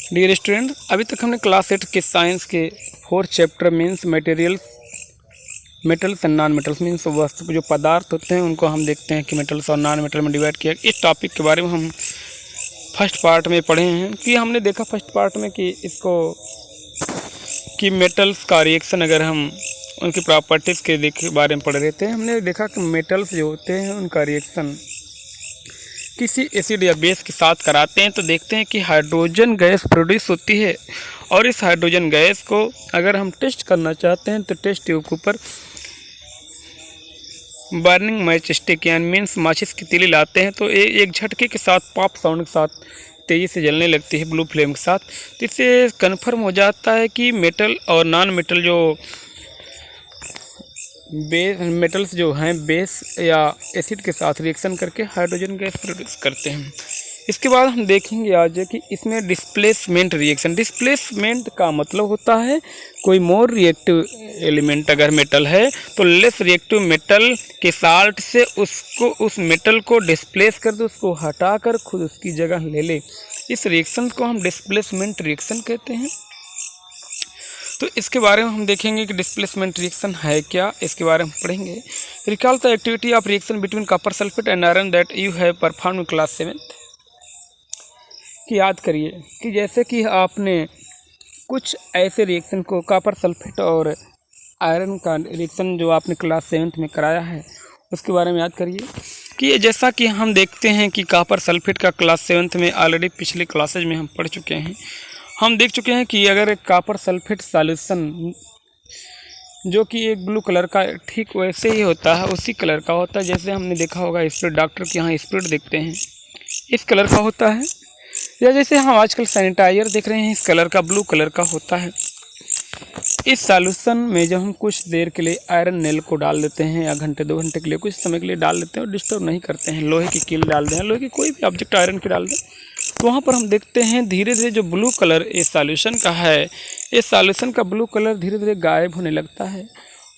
Dear student, अभी तक हमने क्लास 8 के साइंस के 4 chapter means materials, metals and non metals means वस्तु जो पदार्थ होते हैं उनको हम देखते हैं कि मेटल्स और नॉन मेटल में डिवाइड किया। इस टॉपिक के बारे में हम फर्स्ट पार्ट में पढ़े हैं कि हमने देखा फर्स्ट पार्ट में कि इसको कि मेटल्स का रिएक्शन अगर हम उनकी प्रॉपर्टीज़ के बारे में पढ़ रहे थे। हमने देखा कि मेटल्स जो होते हैं उनका रिएक्शन किसी एसिड या बेस के साथ कराते हैं तो देखते हैं कि हाइड्रोजन गैस प्रोड्यूस होती है। और इस हाइड्रोजन गैस को अगर हम टेस्ट करना चाहते हैं तो टेस्ट ट्यूब के ऊपर बर्निंग मैच स्टिक यानी मीन्स माचिस की तीली लाते हैं तो एक झटके के साथ पॉप साउंड के साथ तेज़ी से जलने लगती है ब्लू फ्लेम के साथ। तो इससे कन्फर्म हो जाता है कि मेटल और नॉन मेटल जो मेटल्स जो हैं बेस या एसिड के साथ रिएक्शन करके हाइड्रोजन गैस प्रोड्यूस करते हैं। इसके बाद हम देखेंगे आज कि इसमें डिस्प्लेसमेंट रिएक्शन। डिस्प्लेसमेंट का मतलब होता है कोई मोर रिएक्टिव एलिमेंट अगर मेटल है तो लेस रिएक्टिव मेटल के साल्ट से उसको उस मेटल को डिस्प्लेस कर दे, उसको हटाकर खुद उसकी जगह ले ले। इस रिएक्शन को हम डिस्प्लेसमेंट रिएक्शन कहते हैं। तो इसके बारे में हम देखेंगे कि डिस्प्लेसमेंट रिएक्शन है क्या, इसके बारे में पढ़ेंगे। Recall the activity of reaction between copper sulphate and iron that you have perform in class 7 कि याद करिए कि जैसे कि आपने कुछ ऐसे रिएक्शन को कॉपर सल्फेट और आयरन का रिएक्शन जो आपने क्लास 7 में कराया है उसके बारे में याद करिए कि जैसा कि हम देखते हैं कि कॉपर सल्फेट का क्लास 7 में ऑलरेडी पिछले क्लासेज में हम पढ़ चुके हैं। हम देख चुके हैं कि अगर एक कॉपर सल्फेट सॉल्यूशन जो कि एक ब्लू कलर का ठीक वैसे ही होता है, उसी कलर का होता है जैसे हमने देखा होगा स्प्रिट, डॉक्टर के यहाँ स्प्रिट देखते हैं इस कलर का होता है, या जैसे हम आजकल सैनिटाइजर देख रहे हैं इस कलर का ब्लू कलर का होता है। इस सॉल्यूशन में जब हम कुछ देर के लिए आयरन नेल को डाल देते हैं या घंटे 2 घंटे के लिए कुछ समय के लिए डाल देते हैं और डिस्टर्ब नहीं करते हैं, लोहे की कील डाल दें, लोहे की कोई भी ऑब्जेक्ट आयरन की डाल दें, तो वहाँ पर हम देखते हैं धीरे धीरे जो ब्लू कलर इस सॉल्यूशन का है, इस सॉल्यूशन का ब्लू कलर धीरे धीरे गायब होने लगता है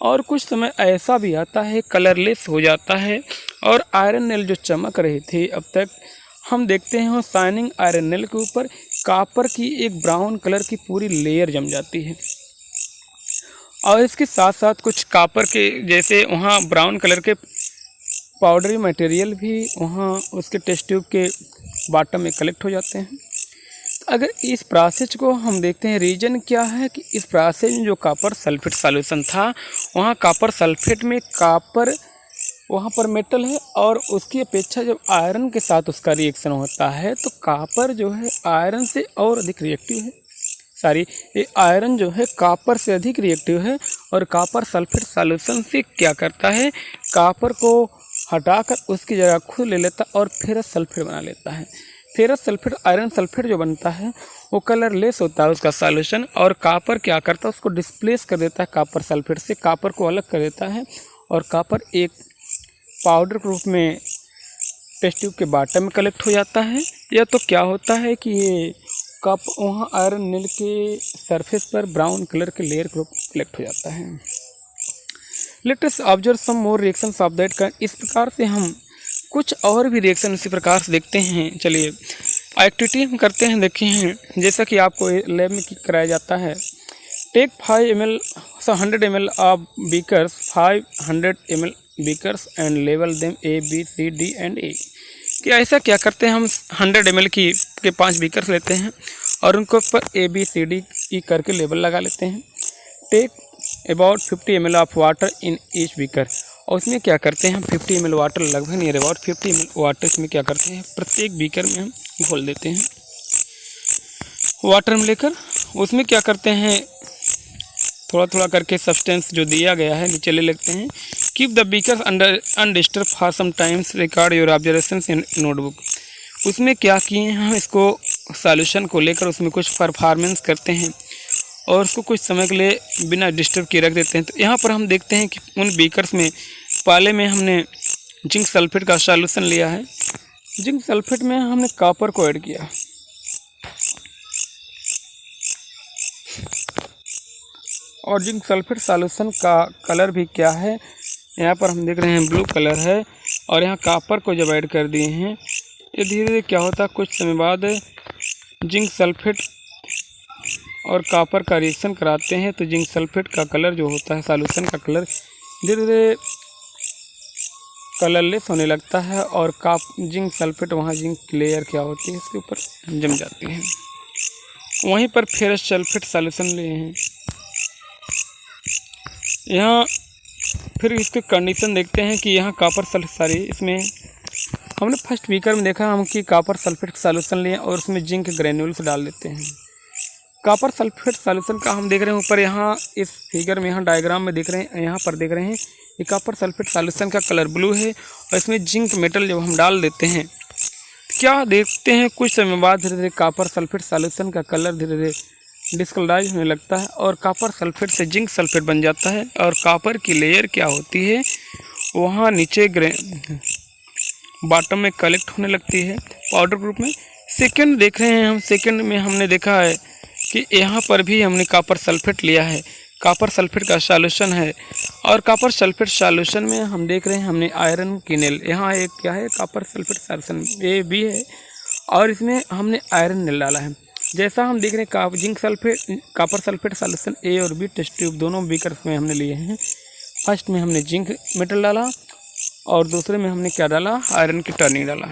और कुछ समय ऐसा भी आता है कलरलेस हो जाता है। और आयरन नेल जो चमक रही थी अब तक हम देखते हैं शाइनिंग आयरन नेल के ऊपर कॉपर की एक ब्राउन कलर की पूरी लेयर जम जाती है और इसके साथ साथ कुछ कॉपर के जैसे वहाँ ब्राउन कलर के पाउडरी मटेरियल भी वहाँ उसके टेस्ट ट्यूब के बॉटम में कलेक्ट हो जाते हैं। अगर इस प्रोसेस को हम देखते हैं रीजन क्या है कि इस प्रोसेस में जो कॉपर सल्फेट सॉल्यूशन था वहाँ कॉपर सल्फेट में कॉपर वहाँ पर मेटल है और उसकी अपेक्षा जब आयरन के साथ उसका रिएक्शन होता है तो कॉपर जो है आयरन से और अधिक रिएक्टिव है, ये आयरन जो है कॉपर से अधिक रिएक्टिव है। और कॉपर सल्फेट सॉल्यूशन से क्या करता है, कॉपर को हटाकर उसकी जगह खुद ले लेता और फेरस सल्फेट बना लेता है। फेरस सल्फेट आयरन सल्फेट जो बनता है वो कलरलेस होता है उसका सॉल्यूशन, और कॉपर क्या करता है उसको डिस्प्लेस कर देता है कॉपर सल्फेट से, कॉपर को अलग कर देता है और कॉपर एक पाउडर के रूप में टेस्ट ट्यूब के बॉटम में कलेक्ट हो जाता है। या तो क्या होता है कि ये कप वहाँ आयरन नेल के सरफेस पर ब्राउन कलर के लेयर के रूप में कलेक्ट हो जाता है। Let us observe some more reactions of that kind. इस प्रकार से हम कुछ और भी रिएक्शन इसी प्रकार से देखते हैं। चलिए एक्टिविटी हम करते हैं, देखते हैं जैसा कि आपको लैब में कराया जाता है। Take 5 ml 100 ml of beakers 500 ml beakers and लेवल them A B C D and A। कि ऐसा क्या करते हैं, हम 100 ml के 5 बीकर्स लेते हैं और उनको ऊपर A B C D E करके लेबल लगा लेते हैं। Take about 50 ml of water in each beaker, और उसमें क्या करते हैं हम 50 ml वाटर, लगभग नियर अबाउट 50 ml वाटर इसमें क्या करते हैं प्रत्येक बीकर में हम घोल देते हैं। वाटर में लेकर उसमें क्या करते हैं थोड़ा थोड़ा करके सब्सटेंस जो दिया गया है नीचे ले लेते हैं। Keep the beaker under undisturbed for some times, record your observations in notebook. उसमें क्या किए हैं हम इसको सॉल्यूशन को लेकर उसमें कुछ परफॉर्मेंस करते हैं और उसको कुछ समय के लिए बिना डिस्टर्ब किए रख देते हैं। तो यहाँ पर हम देखते हैं कि उन बीकर्स में पहले में हमने जिंक सल्फेट का सॉल्यूशन लिया है, जिंक सल्फेट में हमने कॉपर को ऐड किया और जिंक सल्फेट सॉल्यूशन का कलर भी क्या है, यहाँ पर हम देख रहे हैं ब्लू कलर है। और यहाँ कॉपर को जब ऐड कर दिए हैं ये धीरे धीरे क्या होता है कुछ समय बाद जिंक सल्फेट और कॉपर का रिएक्शन कराते हैं तो जिंक सल्फेट का कलर जो होता है, सॉल्यूशन का कलर धीरे धीरे कलरलेस होने लगता है और जिंक सल्फेट वहाँ जिंक लेयर क्या होती है इसके ऊपर जम जाती है। वहीं पर फेरस सल्फेट सॉल्यूशन लिए हैं। यहाँ फिर इसके कंडीशन देखते हैं कि यहाँ इसमें हमने फर्स्ट बीकर में देखा हम कि कॉपर सल्फेट सॉल्यूशन लिए और उसमें जिंक ग्रेन्यूल्स डाल देते हैं। कॉपर सल्फेट सॉल्यूशन का हम देख रहे हैं ऊपर, यहाँ इस फिगर में, यहाँ डायग्राम में देख रहे हैं, यहाँ पर देख रहे हैं कि कॉपर सल्फेट सॉल्यूशन का कलर ब्लू है और इसमें जिंक मेटल जब हम डाल देते हैं क्या देखते हैं, कुछ समय बाद धीरे धीरे कॉपर सल्फेट सॉल्यूशन का कलर धीरे धीरे डिस्कलराइज होने लगता है और कॉपर सल्फेट से जिंक सल्फेट बन जाता है और कॉपर की लेयर क्या होती है वहाँ नीचे बॉटम में कलेक्ट होने लगती है पाउडर ग्रुप में। सेकंड देख रहे हैं हम, सेकंड में हमने देखा है कि यहाँ पर भी हमने कॉपर सल्फेट लिया है, कॉपर सल्फेट का सॉल्यूशन है और कॉपर सल्फेट सॉल्यूशन में हम देख रहे हैं हमने आयरन की नेल, यहाँ एक क्या है कॉपर सल्फेट सॉल्यूशन ये भी है और इसमें हमने आयरन नेल डाला है। जैसा हम देख रहे हैं zinc sulphate copper sulphate solution A और बी टेस्ट ट्यूब दोनों बीकर में हमने लिए हैं। फर्स्ट में हमने जिंक मेटल डाला और दूसरे में हमने क्या डाला, आयरन की टर्निंग डाला।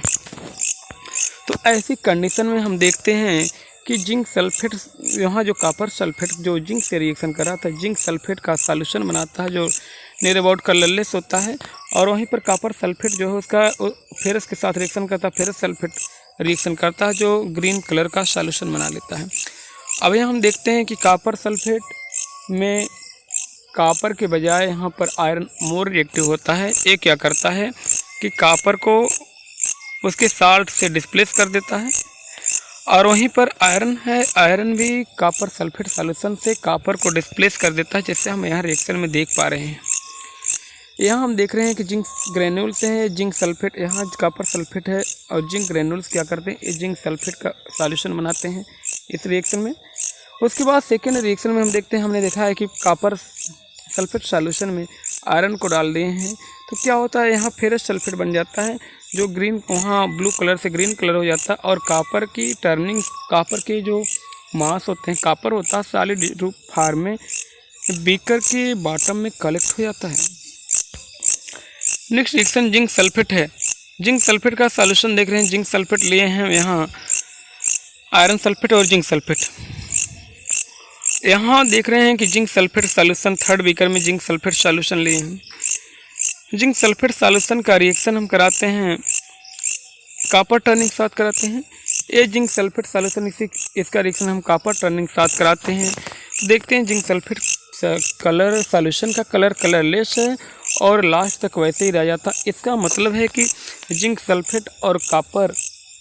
तो ऐसी कंडीशन में हम देखते हैं कि जिंक सल्फेट, यहाँ जो कॉपर सल्फेट जो जिंक से रिएक्शन कर रहा था, जिंक सल्फेट का सॉल्यूशन बनाता है जो नियर अबाउट कलरलेस होता है और वहीं पर कॉपर सल्फेट जो है उसका फेरस के साथ रिएक्शन करता है, फेरस सल्फेट रिएक्शन करता है जो ग्रीन कलर का सॉल्यूशन बना लेता है। अब यहाँ हम देखते हैं कि कॉपर सल्फेट में कॉपर के बजाय यहाँ पर आयरन मोर रिएक्टिव होता है। ये क्या करता है कि कॉपर को उसके साल्ट से डिस्प्लेस कर देता है और वहीं पर आयरन है, आयरन भी कॉपर सल्फेट सॉल्यूशन से कॉपर को डिस्प्लेस कर देता है, जैसे हम यहाँ रिएक्शन में देख पा रहे हैं। यहाँ हम देख रहे हैं कि जिंक ग्रेन्यूल्स है, जिंक सल्फेट, यहाँ कॉपर सल्फेट है और जिंक ग्रेन्यूल्स क्या करते हैं, ये जिंक सल्फेट का सॉल्यूशन बनाते हैं इस रिएक्शन में। उसके बाद सेकेंड रिएक्शन में हम देखते हैं, हमने देखा है कि कॉपर सल्फेट सॉल्यूशन में आयरन को डाल दिए हैं तो क्या होता है, यहाँ फेरस सल्फेट बन जाता है जो ग्रीन, वहाँ ब्लू कलर से ग्रीन कलर हो जाता है और कॉपर की टर्निंग, कॉपर के जो मास होते हैं, कॉपर होता है सॉलिड रूप फॉर्म में बीकर के बॉटम में कलेक्ट हो जाता है। नेक्स्ट रिएक्शन जिंक सल्फेट है। जिंक सल्फेट का सॉल्यूशन देख रहे हैं, जिंक सल्फेट लिए हैं यहाँ आयरन सल्फेट और जिंक सल्फेट। यहाँ देख रहे हैं कि zinc sulphate solution, third beaker में जिंक सल्फेट सॉल्यूशन लिए हैं। जिंक सल्फेट सॉल्यूशन का रिएक्शन हम कराते हैं कॉपर टर्निंग के साथ कराते हैं। ये जिंक सल्फेट सॉल्यूशन इसका रिएक्शन हम कॉपर टर्निंग के साथ कराते हैं। देखते हैं जिंक सल्फेट कलर सॉल्यूशन का कलर कलरलेस है और लास्ट तक वैसे ही रह जाता। इसका मतलब है कि जिंक सल्फेट और कॉपर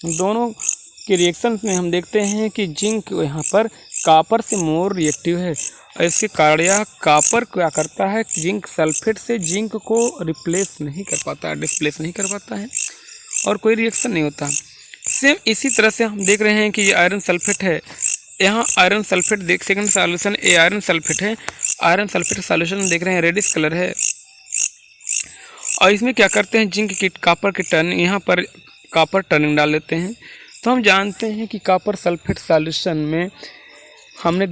दोनों के रिएक्शन में हम देखते हैं कि जिंक यहाँ पर कॉपर से मोर रिएक्टिव है और इसके कारण यह कॉपर क्या करता है, जिंक सल्फेट से जिंक को रिप्लेस नहीं कर पाता है, डिस्प्लेस नहीं कर पाता है और कोई रिएक्शन नहीं होता। सेम इसी तरह से हम देख रहे हैं कि ये आयरन सल्फेट है, यहाँ आयरन सल्फेट देख, सेकंड सॉल्यूशन ये आयरन सल्फेट है, आयरन सल्फेट सॉल्यूशन देख रहे हैं रेडिश कलर है और इसमें क्या करते हैं, जिंक की कॉपर की टर्निंग, यहाँ पर कॉपर टर्निंग डाल देते हैं। तो हम जानते हैं कि कॉपर सल्फेट सॉल्यूशन में हमने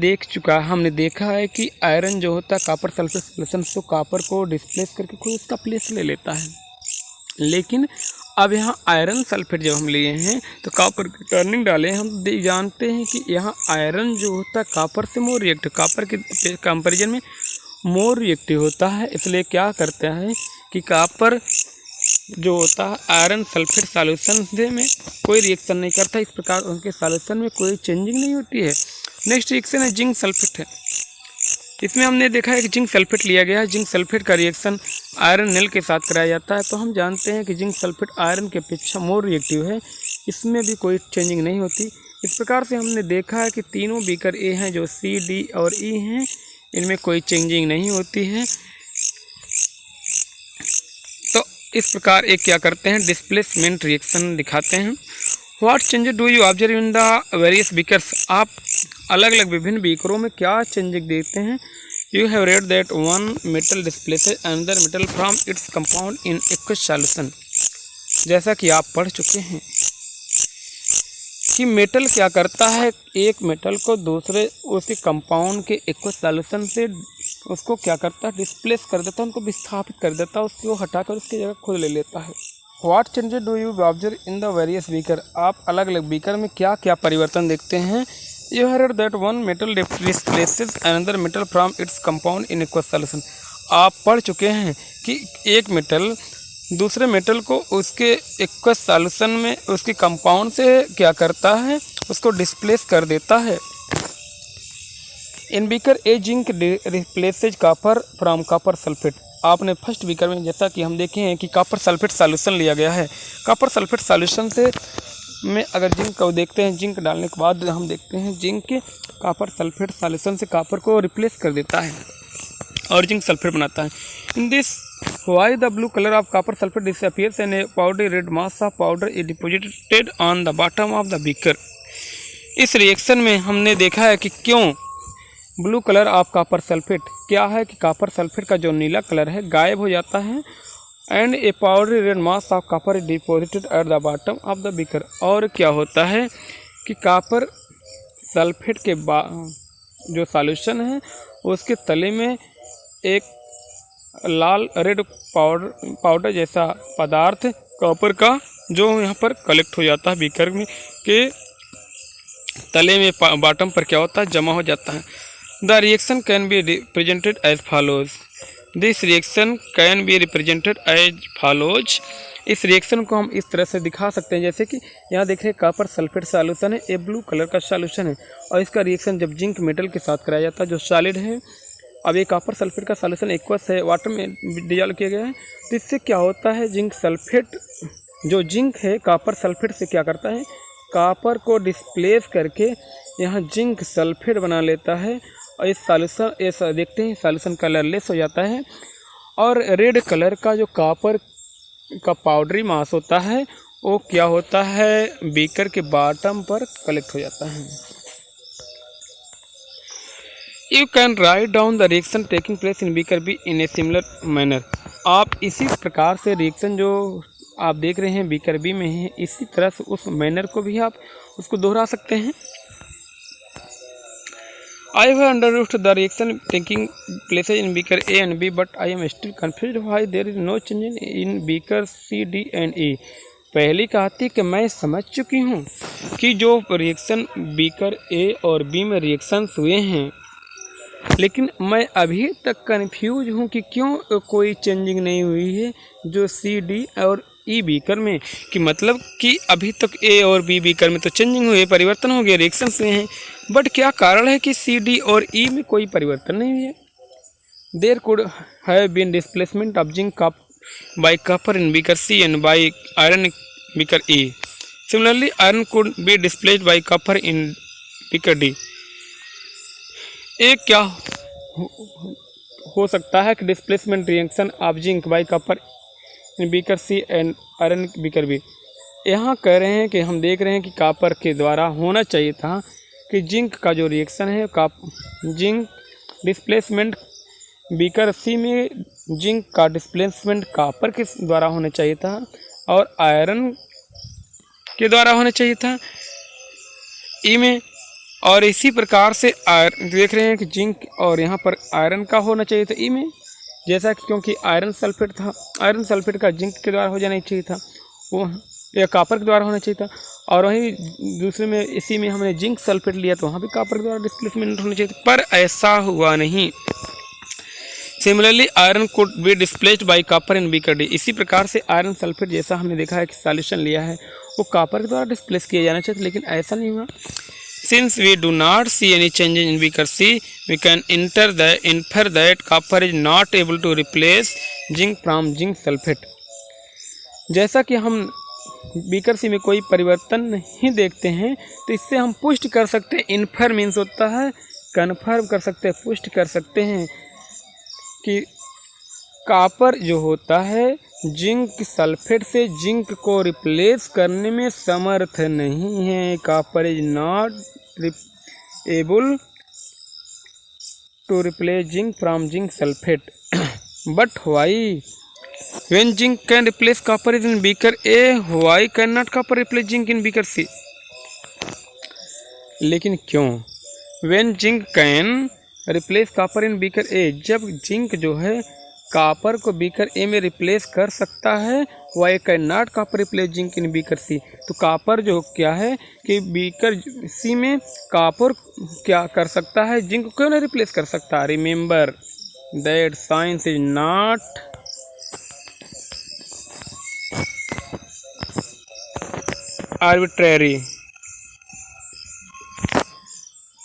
देखा है कि आयरन जो होता है कॉपर सल्फेट सॉल्यूशन तो कॉपर को डिस्प्लेस करके कोई उसका प्लेस ले लेता है, लेकिन अब यहाँ आयरन सल्फेट जब हम लिए हैं तो कॉपर की टर्निंग डाले, हम जानते हैं कि यहाँ आयरन जो होता है कॉपर से मोर रिएक्टिव, कॉपर के कंपेरिजन में मोर रिएक्टिव होता है। इसलिए क्या करता है कि कॉपर जो होता है आयरन सल्फेट सॉल्यूशन से में कोई रिएक्शन नहीं करता, इस प्रकार उनके सॉल्यूशन में कोई चेंजिंग नहीं होती है। नेक्स्ट रिएक्शन है जिंक सल्फेट है। इसमें हमने देखा है कि जिंक सल्फेट लिया गया है, जिंक सल्फेट का रिएक्शन आयरन नेल के साथ कराया जाता है। तो हम जानते हैं कि जिंक सल्फेट आयरन के अपेक्षा मोर रिएक्टिव है, इसमें भी कोई चेंजिंग नहीं होती। इस प्रकार से हमने देखा है कि तीनों बीकर ए हैं जो सी, डी और ई हैं, इनमें कोई चेंजिंग नहीं होती है। तो इस प्रकार एक क्या करते हैं, डिस्प्लेसमेंट रिएक्शन दिखाते हैं। What changes do you observe in the various beakers, आप अलग अलग विभिन्न बीकरों में क्या चेंजेस देखते हैं। You have read that one metal displaces another metal from its compound in aqueous solution, जैसा कि आप पढ़ चुके हैं कि मेटल क्या करता है, एक मेटल को दूसरे उसके कंपाउंड के एक्वस सॉल्यूशन से उसको क्या करता है, डिस्प्लेस कर देता है, उनको विस्थापित कर देता है, उसको हटाकर उसकी जगह खुद ले लेता है। What changes do you observe in the various beaker, आप अलग अलग बीकर में क्या क्या परिवर्तन देखते हैं। You heard that one metal displaces another metal from its compound in aqueous solution, आप पढ़ चुके हैं कि एक मेटल दूसरे मेटल को उसके एक्वस सॉल्यूशन में उसके कंपाउंड से क्या करता है, उसको डिस्प्लेस कर देता है। इन beaker A zinc replaces copper from copper sulphate, आपने फर्स्ट बीकर में जैसा कि हम देखे हैं कि कापर सल्फेट सॉल्यूशन लिया गया है, कापर सल्फेट सॉल्यूशन से में अगर जिंक को देखते हैं, जिंक डालने के बाद हम देखते हैं जिंक के कापर सल्फेट सॉल्यूशन से कापर को रिप्लेस कर देता है और जिंक सल्फेट बनाता है। In this why the blue colour of copper sulphate disappears and A powder red mass of powder is deposited on the bottom of the beaker. इस reaction में हमने देखा है कि क्यों blue colour of copper sulphate क्या है कि कापर सल्फेट का जो नीला कलर है गायब हो जाता है and A powdery red mass of copper is deposited at the bottom of the beaker. और क्या होता है कि कापर सल्फेट के जो सॉल्यूशन है उसके तले में एक लाल रेड पाउडर जैसा पदार्थ कॉपर का जो यहाँ पर कलेक्ट हो जाता है बीकर में के तले में, बॉटम पर क्या होता है, जमा हो जाता है। The reaction can be represented as follows, this reaction can be represented as follows. इस रिएक्शन को हम इस तरह से दिखा सकते हैं, जैसे कि यहाँ देख रहे हैं कापर सल्फेट सॉल्यूशन है, ये ब्लू कलर का सॉल्यूशन है और इसका रिएक्शन जब जिंक मेटल के साथ कराया जाता है जो सॉलिड है, अब ये कापर सल्फेट का सॉल्यूशन एक्वस है, वाटर में डिजॉल्व किया गया है, तो इससे क्या होता है, जिंक सल्फेट जो जिंक है कापर सल्फेट से क्या करता है, कापर को डिस्प्लेस करके यहाँ जिंक सल्फेट बना लेता है और इस सॉल्यूशन ऐसा देखते हैं सॉल्यूशन कलरलेस हो जाता है और रेड कलर का जो कापर का पाउडरी मास होता है वो क्या होता है, बीकर के बॉटम पर कलेक्ट हो जाता है। You can write down the reaction taking place in beaker be in a similar manner, आप इसी प्रकार से रिएक्शन जो आप देख रहे हैं बीकर बी में है, इसी तरह से उस मैनर को भी आप उसको दोहरा सकते हैं। I have understood the reaction taking place in beaker A and B, but I am still confused why there is no change in beaker C, D and E. पहली कहती कि मैं समझ चुकी हूँ कि जो रिएक्शन बीकर A और B में रिएक्शंस हुए हैं, लेकिन मैं अभी तक कंफ्यूज हूँ कि क्यों कोई चेंजिंग नहीं हुई है जो C, D और E बीकर में, कि मतलब कि अभी तक A और B बीकर में तो चेंजिंग हुई है, परिवर्तन हो गया, रिएक्शंस हुए हैं, बट क्या कारण है कि C, D और E में कोई परिवर्तन नहीं हुई है। There could have been displacement of zinc by copper in beaker C and by iron beaker E. Similarly, iron could be displaced by copper in beaker D. एक क्या हो सकता है कि displacement reaction of zinc by copper in beaker C and iron beaker B। यहाँ कह रहे हैं कि हम देख रहे हैं कि कॉपर के द्वारा होना चाहिए था कि जिंक का जो रिएक्शन है जिंक डिस्प्लेसमेंट बीकर C में जिंक का डिस्प्लेसमेंट कॉपर के द्वारा होना चाहिए था और आयरन के द्वारा होना चाहिए था E में, और इसी प्रकार से देख रहे हैं कि जिंक और यहाँ पर आयरन का होना चाहिए था E में, जैसा कि क्योंकि आयरन सल्फेट था, आयरन सल्फेट का जिंक के द्वारा हो जाना चाहिए था, वो या कॉपर के द्वारा होना चाहिए था, और वहीं दूसरे में इसी में हमने जिंक सल्फेट लिया तो वहाँ भी कॉपर के द्वारा डिस्प्लेसमेंट होना चाहिए था, पर ऐसा हुआ नहीं। Similarly iron could be displaced by copper in beaker D। इसी प्रकार से आयरन सल्फेट जैसा हमने देखा है कि सॉल्यूशन लिया है वो कॉपर के द्वारा डिस्प्लेस किया जाना चाहिए, लेकिन ऐसा नहीं हुआ। Since we do not see any changes in beaker C, we can infer that copper is not able to replace zinc from zinc sulfate. जैसा कि हम बीकर C में कोई परिवर्तन नहीं देखते हैं तो इससे हम पुष्टि कर सकते हैं, इन्फर मीन्स होता है कन्फर्म कर सकते हैं, पुष्टि कर सकते हैं कि कॉपर जो होता है जिंक सल्फेट से जिंक को रिप्लेस करने में समर्थ नहीं है। Copper is not able to replace zinc from zinc sulphate, but why when zinc can replace copper is in beaker A, why can not copper replace zinc in beaker C। लेकिन क्यों? When zinc can replace copper in beaker A, जब zinc जो है copper को beaker A में replace कर सकता है, why can not copper replace zinc in beaker C. तो कॉपर जो क्या है कि बीकर सी में कॉपर क्या कर सकता है, जिंक को क्यों नहीं रिप्लेस कर सकता? Remember that science is not arbitrary.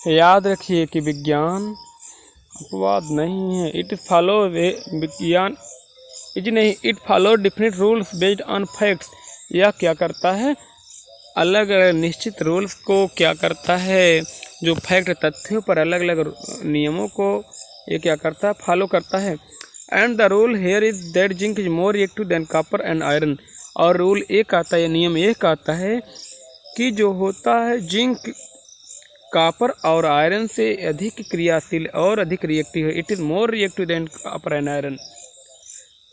याद रखिए कि विज्ञान अपवाद नहीं है। इट फॉलो विज्ञान इज नहीं, it follow different rules based on facts. यह क्या करता है? अलग अलग निश्चित रूल्स को क्या करता है, जो फैक्ट तथ्यों पर अलग अलग नियमों को ये क्या करता है, फॉलो करता है। And the rule here is that zinc is more reactive than copper and iron. और रूल एक आता है, नियम एक आता है कि जो होता है जिंक कॉपर और आयरन से अधिक क्रियाशील और अधिक रिएक्टिव है। It is more reactive than copper and iron.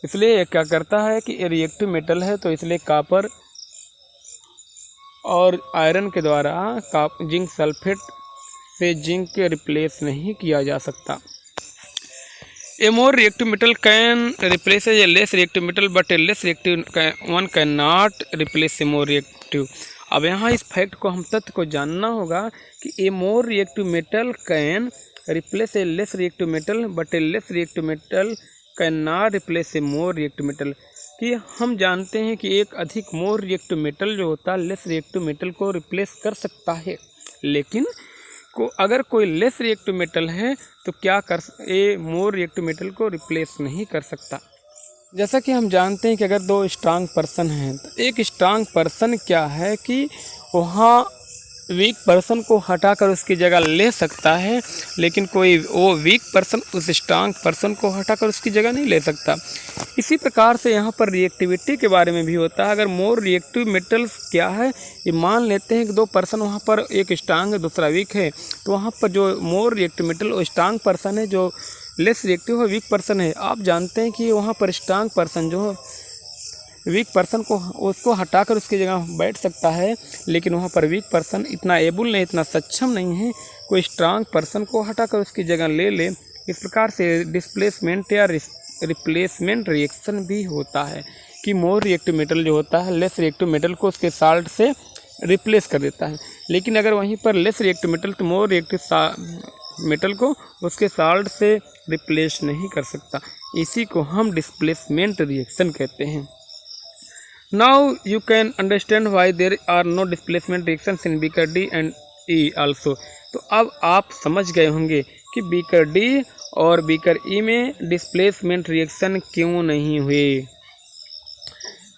इसलिए क्या करता है कि ये रिएक्टिव मेटल है, तो इसलिए कॉपर और आयरन के द्वारा जिंक सल्फेट से जिंक के रिप्लेस नहीं किया जा सकता। A more reactive metal can replace a less reactive metal, but a less reactive one can not replace a more reactive. अब यहाँ इस फैक्ट को, हम तथ्य को जानना होगा कि a more reactive metal can replace a less reactive metal, but a less reactive metal can not replace a more reactive metal. कि हम जानते हैं कि एक अधिक मोर रिएक्टिव मेटल जो होता है लेस रिएक्टिव मेटल को रिप्लेस कर सकता है, लेकिन अगर कोई लेस रिएक्टिव मेटल है तो क्या कर ए मोर रिएक्टिव मेटल को रिप्लेस नहीं कर सकता। जैसा कि हम जानते हैं कि अगर दो स्ट्रांग पर्सन हैं तो एक स्ट्रांग पर्सन क्या है कि वहाँ वीक पर्सन को हटाकर उसकी जगह ले सकता है, लेकिन कोई वो वीक पर्सन उस स्ट्रांग पर्सन को हटाकर उसकी जगह नहीं ले सकता। इसी प्रकार से यहाँ पर रिएक्टिविटी के बारे में भी होता है। अगर मोर रिएक्टिव मेटल्स क्या है, ये मान लेते हैं कि दो पर्सन वहाँ पर, एक स्ट्रांग है दूसरा वीक है, तो वहाँ पर जो मोर रिएक्टिव मेटल वो स्ट्रांग पर्सन है, जो लेस रिएक्टिव है वीक पर्सन है। आप जानते हैं कि वहाँ पर स्ट्रांग पर्सन जो वीक पर्सन को उसको हटाकर उसकी जगह बैठ सकता है, लेकिन वहाँ पर वीक पर्सन इतना एबल नहीं, इतना सक्षम नहीं है कोई स्ट्रांग पर्सन को हटाकर उसकी जगह ले ले। इस प्रकार से डिस्प्लेसमेंट या रिप्लेसमेंट रिएक्शन भी होता है कि मोर रिएक्टिव मेटल जो होता है लेस रिएक्टिव मेटल को उसके साल्ट से रिप्लेस कर देता है, लेकिन अगर वहीं पर लेस रिएक्टिव मेटल तो मोर रिएक्टिव मेटल को उसके साल्ट से रिप्लेस नहीं कर सकता। इसी को हम डिस्प्लेसमेंट रिएक्शन कहते हैं। Now you can understand why there are no displacement reactions in beaker D and E also। तो अब आप समझ गए होंगे कि बीकर डी और बीकर ई में डिस्प्लेसमेंट रिएक्शन क्यों नहीं हुए।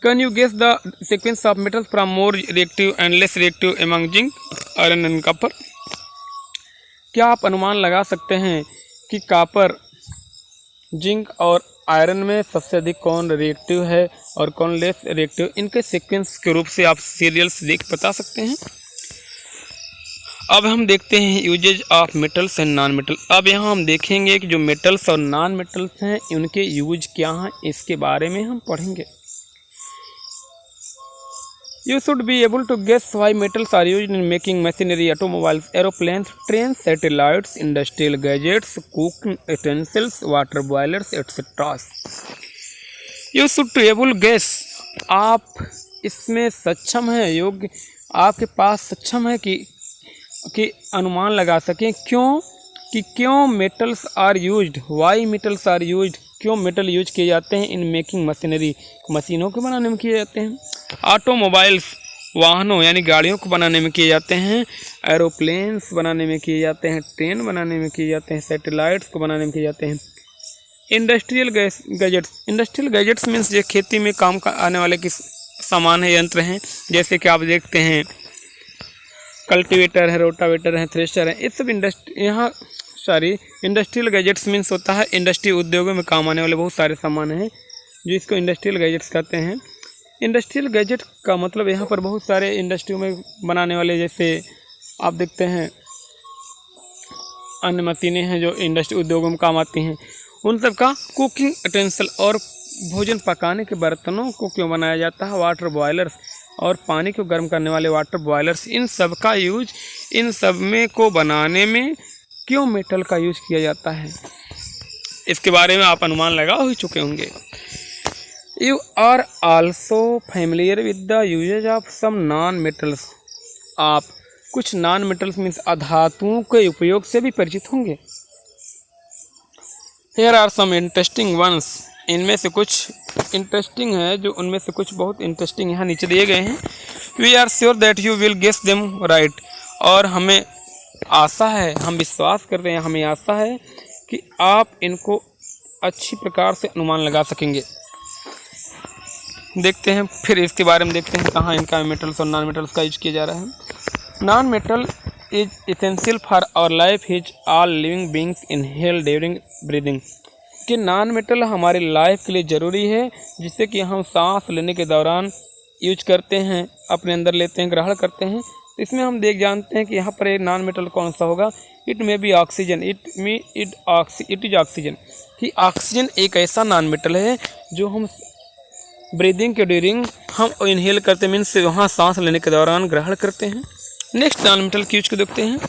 Can you guess the sequence of metals from more reactive and less reactive among zinc, iron and copper? क्या आप अनुमान लगा सकते हैं कि कॉपर, जिंक और आयरन में सबसे अधिक कौन रिएक्टिव है और कौन लेस रिएक्टिव? इनके सीक्वेंस के रूप से आप सीरियल्स देख बता सकते हैं। अब हम देखते हैं uses of metals and non metal. अब यहाँ हम देखेंगे कि जो मेटल्स और नॉन मेटल्स हैं उनके यूज क्या हैं, इसके बारे में हम पढ़ेंगे। You should be able to guess why metals are used in making machinery, automobiles, aeroplanes, trains, satellites, industrial gadgets, cooking utensils, water boilers, etc. You should be able to guess। आप इसमें सक्षम हैं, योग्य आपके पास सक्षम है कि अनुमान लगा सकें क्यों metals are used, why metals are used, क्यों मेटल यूज किए जाते हैं इन मेकिंग मशीनरी, मशीनों को बनाने में किए जाते हैं, ऑटोमोबाइल्स वाहनों यानी गाड़ियों को बनाने में किए जाते हैं, एरोप्लेन्स बनाने में किए जाते हैं, ट्रेन बनाने में किए जाते हैं, सैटेलाइट्स को बनाने में किए जाते हैं, इंडस्ट्रियल गैजेट्स मीन्स ये खेती में काम का आने वाले किस सामान है, यंत्र हैं, जैसे कि आप देखते हैं कल्टीवेटर है, रोटावेटर है, थ्रेशर है, ये सब इंडस्ट्रियल गैजेट्स मीन्स होता है इंडस्ट्री उद्योगों में काम आने वाले बहुत सारे सामान हैं जो इसको इंडस्ट्रियल गैजेट्स कहते हैं। इंडस्ट्रियल गैजेट का मतलब यहाँ पर बहुत सारे इंडस्ट्रियों में बनाने वाले, जैसे आप देखते हैं अन्य मशीनें हैं जो इंडस्ट्री उद्योगों में काम आती हैं, उन सब का कुकिंग यूटेंसिल और भोजन पकाने के बर्तनों को क्यों बनाया जाता है, वाटर बॉयलर्स, और पानी को गर्म करने वाले वाटर बॉयलर्स, इन सब का यूज, इन सब में को बनाने में क्यों मेटल का यूज किया जाता है, इसके बारे में आप अनुमान लगा ही चुके होंगे। You are also familiar with the uses of some non metals, आप कुछ नॉन मेटल्स मीन्स अधातुओं के उपयोग से भी परिचित होंगे। Here are some interesting ones, इनमें से कुछ इंटरेस्टिंग है, जो उनमें से कुछ बहुत इंटरेस्टिंग यहाँ नीचे दिए गए हैं। We are sure that you will guess them right, और हमें आशा है, हम विश्वास करते हैं, हमें आशा है कि आप इनको अच्छी प्रकार से अनुमान लगा सकेंगे। देखते हैं फिर इसके बारे में, देखते हैं कहाँ इनका मेटल्स और नॉन मेटल्स का यूज किया जा रहा है। Non metal is essential for our life, is all living beings inhale during breathing, कि नॉन मेटल हमारी लाइफ के लिए ज़रूरी है, जिससे कि हम सांस लेने के दौरान यूज करते हैं, अपने अंदर लेते हैं, ग्रहण करते हैं। इसमें हम जानते हैं कि यहाँ पर एक नॉन मेटल कौन सा होगा। It may be oxygen, it is oxygen, कि ऑक्सीजन एक ऐसा नॉन मेटल है जो हम ब्रीदिंग के ड्यूरिंग हम इनहेल करते, मीन्स वहाँ सांस लेने के दौरान ग्रहण करते हैं। नेक्स्ट नॉन मेटल की यूज को देखते हैं।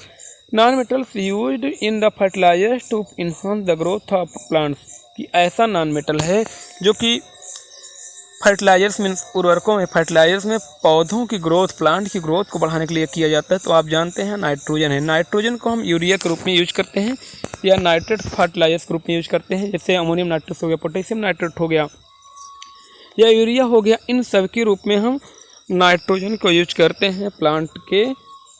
Non metals used in the fertilisers to enhance the growth of plants, कि ऐसा नॉन मेटल है जो कि फर्टिलाइजर्स मीन्स उर्वरकों में, फर्टिलाइजर्स में पौधों की ग्रोथ, प्लांट की ग्रोथ को बढ़ाने के लिए किया जाता है। तो आप जानते हैं नाइट्रोजन है, नाइट्रोजन को हम यूरिया के रूप में यूज करते हैं या नाइट्रेट फर्टिलाइजर्स के रूप में यूज करते हैं, जैसे अमोनियम नाइट्रेट हो गया, पोटेशियम नाइट्रेट हो गया या यूरिया हो गया। इन सब के रूप में हम नाइट्रोजन को यूज करते हैं प्लांट के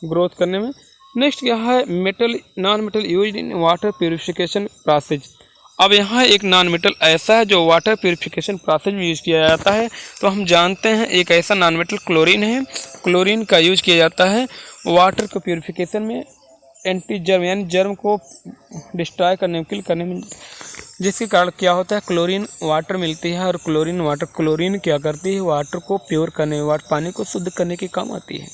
ग्रोथ करने में। नेक्स्ट क्या है, metal, non metal used in water purification process. अब यहाँ एक नॉन मेटल ऐसा है जो वाटर प्यूरिफिकेशन प्रोसेस में यूज किया जाता है। तो हम जानते हैं एक ऐसा नॉन मेटल क्लोरीन है, क्लोरीन का यूज किया जाता है वाटर को प्यूरिफिकेशन में, एंटी जर्म यानी जर्म को डिस्ट्रॉय करने, किल करने में, जिसके कारण क्या होता है, क्लोरीन वाटर मिलती है और क्लोरीन क्या करती है, वाटर को प्योर करने, पानी को शुद्ध करने के काम आती है।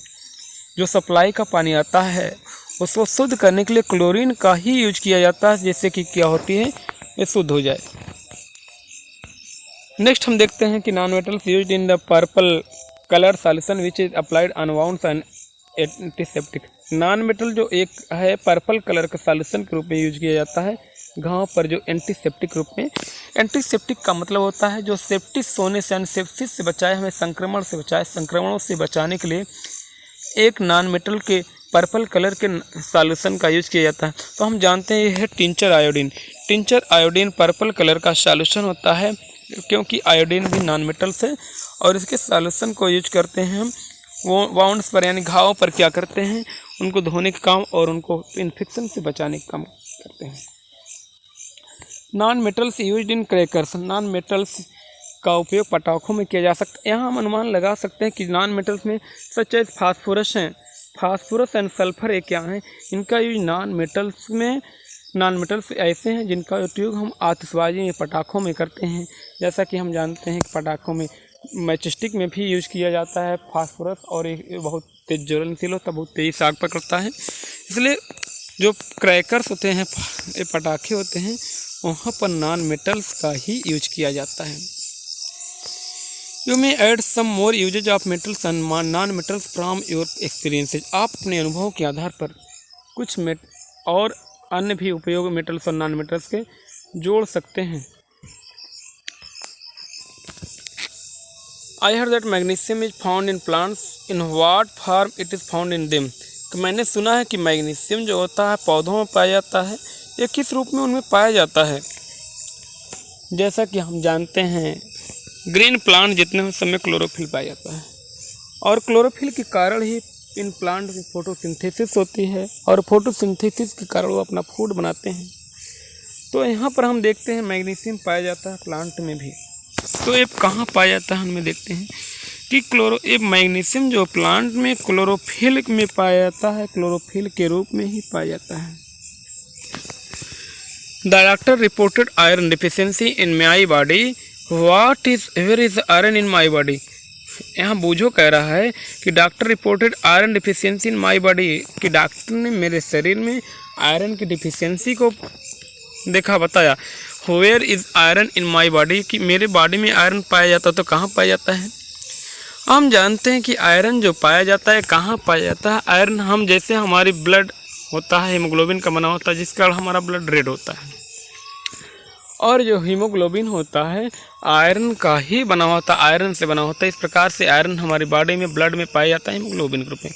जो सप्लाई का पानी आता है उसको शुद्ध करने के लिए क्लोरीन का ही यूज किया जाता है, जिससे कि क्या होती है, ये शुद्ध हो जाए। नेक्स्ट हम देखते हैं कि non metals used in the purple colour solution which is applied on wounds and antiseptic. Non metal जो एक है पर्पल कलर का सॉल्यूशन के रूप में यूज किया जाता है घाव पर, जो एंटीसेप्टिक रूप में। एंटीसेप्टिक का मतलब होता है जो सेप्टिस होने से, यानी सेप्सिस से बचाए, हमें संक्रमण से बचाए, संक्रमणों से बचाने के लिए एक नॉन मेटल के पर्पल कलर के सॉल्यूशन का यूज किया जाता है। तो हम जानते हैं यह है tincture iodine. Tincture iodine purple colour का सॉल्यूशन होता है, क्योंकि आयोडीन भी नॉन मेटल्स है, और इसके सॉल्यूशन को यूज करते हैं हम वो वाउंड्स पर, यानी घाव पर क्या करते हैं, उनको धोने का काम और उनको इन्फेक्शन से बचाने का काम करते हैं। नॉन मेटल्स यूज्ड इन क्रैकर्स। नॉन मेटल्स का उपयोग पटाखों में किया जा सकता है। यहाँ हम अनुमान लगा सकते हैं कि नॉन मेटल्स में सच एज फास्फोरस हैं, फास्फोरस एंड सल्फर एक क्या हैं, इनका यूज नॉन मेटल्स ऐसे हैं जिनका उपयोग हम आतिशबाजी में, पटाखों में करते हैं। जैसा कि हम जानते हैं कि पटाखों में, मैचस्टिक में भी यूज किया जाता है फास्फोरस, और ये बहुत तेज ज्वलनशील होता है, बहुत तेज आग पकड़ता है। इसलिए जो क्रैकर्स होते हैं, ये पटाखे होते हैं, वहाँ पर नॉन मेटल्स का ही यूज किया जाता है। You may add some more uses of metals and non metals from your experiences. आप अपने अनुभव के आधार पर कुछ और अन्य भी उपयोग मेटल्स और नॉन मेटल्स के जोड़ सकते हैं। I heard that magnesium is found in plants, in what form it is found in them. तो मैंने सुना है कि मैग्नीशियम जो होता है पौधों में पाया जाता है, ये किस रूप में उनमें पाया जाता है। जैसा कि हम जानते हैं ग्रीन प्लांट जितने हैं सब में क्लोरोफिल पाया जाता है, और क्लोरोफिल के कारण ही इन प्लांट की फोटोसिंथेसिस होती है, और फोटोसिंथेसिस के कारण वो अपना फूड बनाते हैं। तो यहाँ पर हम देखते हैं मैग्नीशियम पाया जाता है प्लांट में भी। तो ये कहाँ पाया जाता है, हमें देखते हैं कि ये मैग्नीशियम जो प्लांट में क्लोरोफिल में पाया जाता है, क्लोरोफिल के रूप में ही पाया जाता है। The doctor reported iron deficiency in my body, where is iron in my body. यहाँ बूझो कह रहा है कि doctor reported iron deficiency in my body, कि डॉक्टर ने मेरे शरीर में आयरन की डिफिशियंसी को देखा, बताया। Where is iron in my body, कि मेरे बॉडी में आयरन पाया जाता है। तो कहाँ पाया जाता है, हम जानते हैं कि आयरन जो पाया जाता है कहाँ पाया जाता है। आयरन हम जैसे हमारी ब्लड होता है हीमोग्लोबिन का बना होता है, जिसके कारण हमारा ब्लड रेड होता है, और जो हीमोग्लोबिन होता है आयरन का ही बना होता है, आयरन से बना होता है। इस प्रकार से आयरन हमारी बॉडी में ब्लड में पाया जाता है हीमोग्लोबिन ग्रुप में।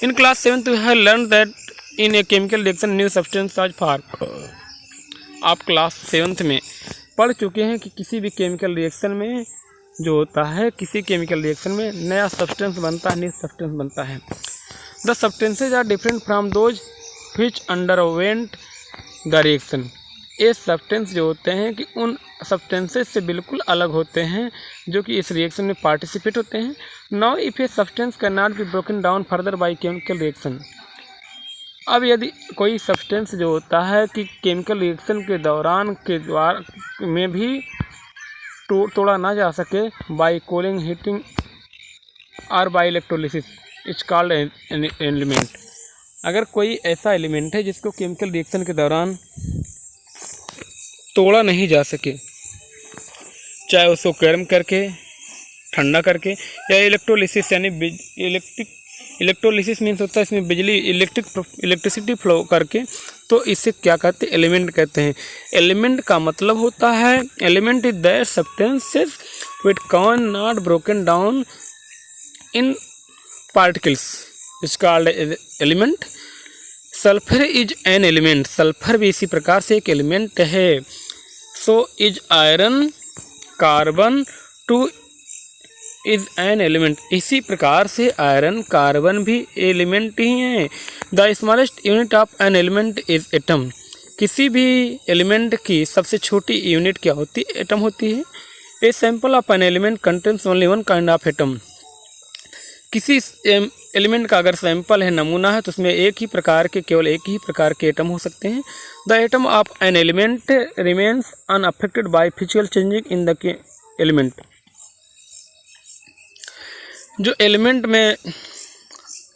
In class 7th we have learn that in a chemical reaction new substance आज फॉर्म। आप क्लास 7th में पढ़ चुके हैं कि किसी भी केमिकल रिएक्शन में जो होता है, किसी केमिकल रिएक्शन में नया सब्सटेंस बनता है, न्यू सब्सटेंस बनता है। The substances are different from those which underwent the reaction. ये सब्सटेंस जो होते हैं कि उन सब्सटेंसेज से बिल्कुल अलग होते हैं जो कि इस रिएक्शन में पार्टिसिपेट होते हैं। Now if a substance can not be broken down further by chemical reaction. अब यदि कोई सब्सटेंस जो होता है कि केमिकल रिएक्शन के दौरान के द्वारा में भी तोड़ा ना जा सके, बाय कूलिंग, हीटिंग और by electrolysis, it's called element. अगर कोई ऐसा एलिमेंट है जिसको केमिकल रिएक्शन के दौरान तोड़ा नहीं जा सके, चाहे उसको गर्म करके, ठंडा करके, या इलेक्ट्रोलिसिस यानी इलेक्ट्रोलिसिस मीन्स होता है इसमें बिजली इलेक्ट्रिसिटी फ्लो करके, तो इसे क्या कहते हैं? एलिमेंट कहते हैं। एलिमेंट का मतलब होता है, element is that substances which can not broken down in particles, it's called element. Sulphur is an element, sulphur भी इसी प्रकार से एक एलिमेंट है। So is iron, carbon two is an element, इसी प्रकार से आयरन, कार्बन भी एलिमेंट ही हैं। The smallest unit of an element is atom, किसी भी एलिमेंट की सबसे छोटी यूनिट क्या होती है? एटम होती है। A sample of an element contains only one kind of atom, किसी एलिमेंट का अगर सैंपल है, नमूना है, तो उसमें एक ही प्रकार के, केवल एक ही प्रकार के एटम हो सकते हैं। The atom of an element remains unaffected by physical changing in the element. जो एलिमेंट में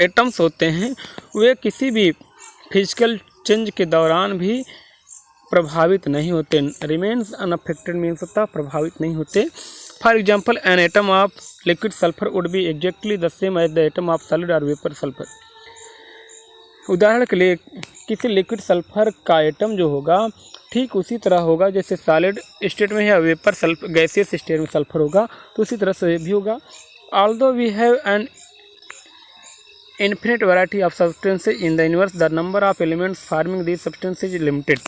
एटम्स होते हैं वे किसी भी फिजिकल चेंज के दौरान भी प्रभावित नहीं होते। रिमेन्स अनअफेक्टेड मीन्स होता प्रभावित नहीं होते। For example an atom of liquid sulphur would be exactly the same as the atom of solid और वेपर सल्फर। उदाहरण के लिए किसी लिक्विड सल्फर का एटम जो होगा ठीक उसी तरह होगा जैसे सॉलिड स्टेट में है, वेपर सल्फर गैसियस स्टेट में सल्फर होगा, तो उसी तरह से भी होगा। Although we have an infinite variety of substances in the universe, the number of elements forming these substances is limited.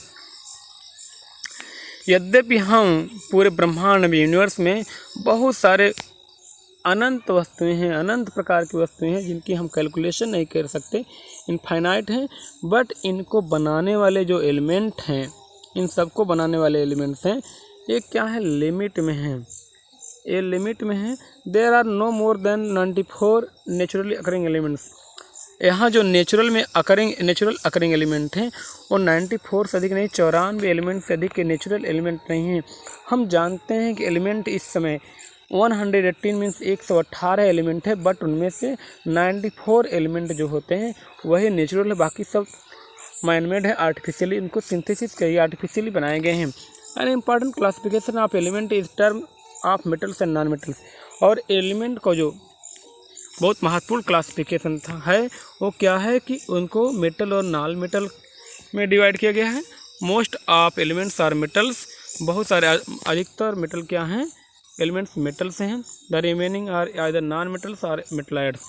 यद्यपि हम पूरे ब्रह्मांड में, यूनिवर्स में बहुत सारे अनंत वस्तुएं हैं, अनंत प्रकार की वस्तुएं हैं जिनकी हम कैलकुलेशन नहीं कर सकते, इनफाइनाइट हैं, बट इनको बनाने वाले जो एलिमेंट हैं, इन सबको बनाने वाले एलिमेंट्स हैं, ये क्या है? लिमिट में हैं। ये लिमिट में है। There are no more than 94 naturally occurring elements. यहाँ जो नेचुरल अकरिंग एलिमेंट हैं वो 94 से अधिक नहीं, 94 एलिमेंट से अधिक के नेचुरल एलिमेंट नहीं हैं। हम जानते हैं कि एलिमेंट इस समय 118 मीन्स 118 एलिमेंट है, बट उनमें से 94 एलिमेंट जो होते हैं वही नेचुरल है, बाकी सब मैनमेड है, आर्टिफिशियली इनको सिंथेसिस करिए, आर्टिफिशियली बनाए गए हैं। An important classification of element is term of metals and non metals. और एलिमेंट को जो बहुत महत्वपूर्ण क्लासिफिकेशन है वो क्या है कि उनको मेटल और नॉन मेटल में डिवाइड किया गया है। Most of elements are metals, बहुत सारे अधिकतर मेटल क्या हैं? एलिमेंट्स मेटल्स हैं। The remaining are either non metals और मेटलाइड्स,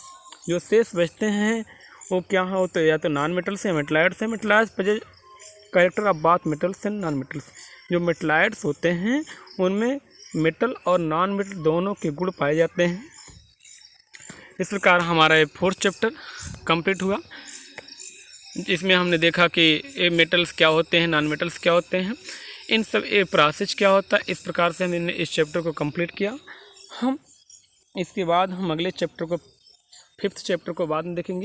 जो शेष बचते हैं वो क्या है? वो तो या तो नॉन मेटल्स हैं, मेटलाइड्स हैं। Metalloids present character of both metals and non metals. जो मेटलाइड्स होते हैं उनमें मेटल और नॉन मेटल दोनों के गुण पाए जाते हैं। इस प्रकार हमारा ये 4th चैप्टर कंप्लीट हुआ। इसमें हमने देखा कि ये मेटल्स क्या होते हैं, नॉन मेटल्स क्या होते हैं, इन सब ये प्रोसेस क्या होता है। इस प्रकार से हमने इस चैप्टर को कंप्लीट किया। हम इसके बाद हम अगले चैप्टर को 5th चैप्टर को बाद में देखेंगे।